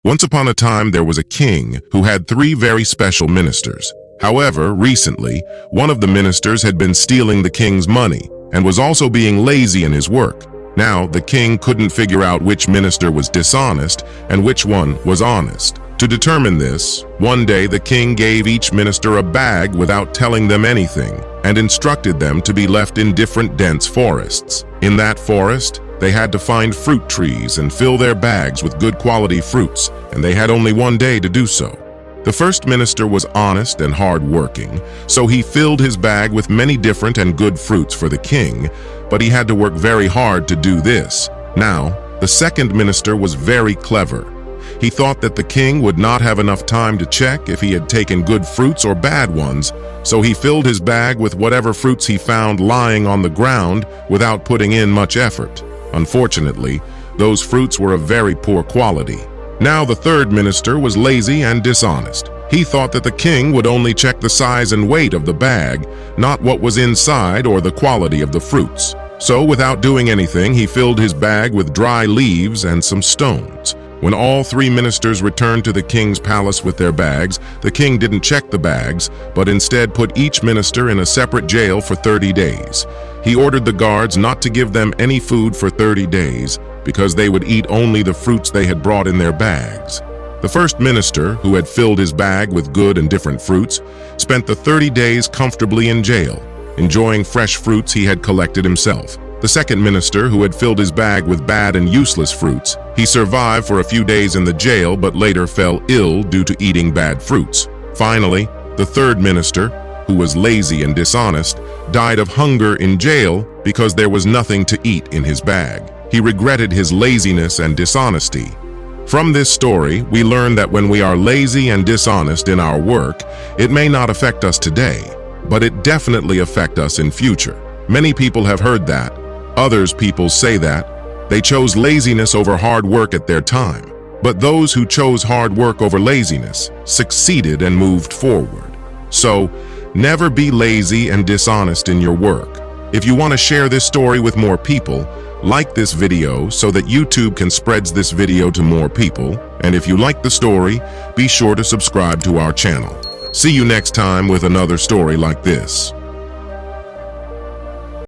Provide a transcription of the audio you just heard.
Once upon a time, there was a king who had three very special ministers. However, recently, one of the ministers had been stealing the king's money and was also being lazy in his work. Now, the king couldn't figure out which minister was dishonest and which one was honest. To determine this, one day the king gave each minister a bag without telling them anything and instructed them to be left in different dense forests. In that forest, they had to find fruit trees and fill their bags with good quality fruits, and they had only one day to do so. The first minister was honest and hard-working, so he filled his bag with many different and good fruits for the king, but he had to work very hard to do this. Now, the second minister was very clever. He thought that the king would not have enough time to check if he had taken good fruits or bad ones, so he filled his bag with whatever fruits he found lying on the ground without putting in much effort. Unfortunately, those fruits were of very poor quality. Now the third minister was lazy and dishonest. He thought that the king would only check the size and weight of the bag, not what was inside or the quality of the fruits. So without doing anything, he filled his bag with dry leaves and some stones. When all three ministers returned to the king's palace with their bags, the king didn't check the bags, but instead put each minister in a separate jail for 30 days. He ordered the guards not to give them any food for 30 days, because they would eat only the fruits they had brought in their bags. The first minister, who had filled his bag with good and different fruits, spent the 30 days comfortably in jail, enjoying fresh fruits he had collected himself. The second minister, who had filled his bag with bad and useless fruits, he survived for a few days in the jail but later fell ill due to eating bad fruits. Finally, the third minister, who was lazy and dishonest, died of hunger in jail because there was nothing to eat in his bag. He regretted his laziness and dishonesty. From this story, we learn that when we are lazy and dishonest in our work, it may not affect us today, but it definitely affects us in future. Many people have heard that. Others people say that they chose laziness over hard work at their time. But those who chose hard work over laziness succeeded and moved forward. So, never be lazy and dishonest in your work. If you want to share this story with more people, like this video so that YouTube can spread this video to more people. And if you like the story, be sure to subscribe to our channel. See you next time with another story like this.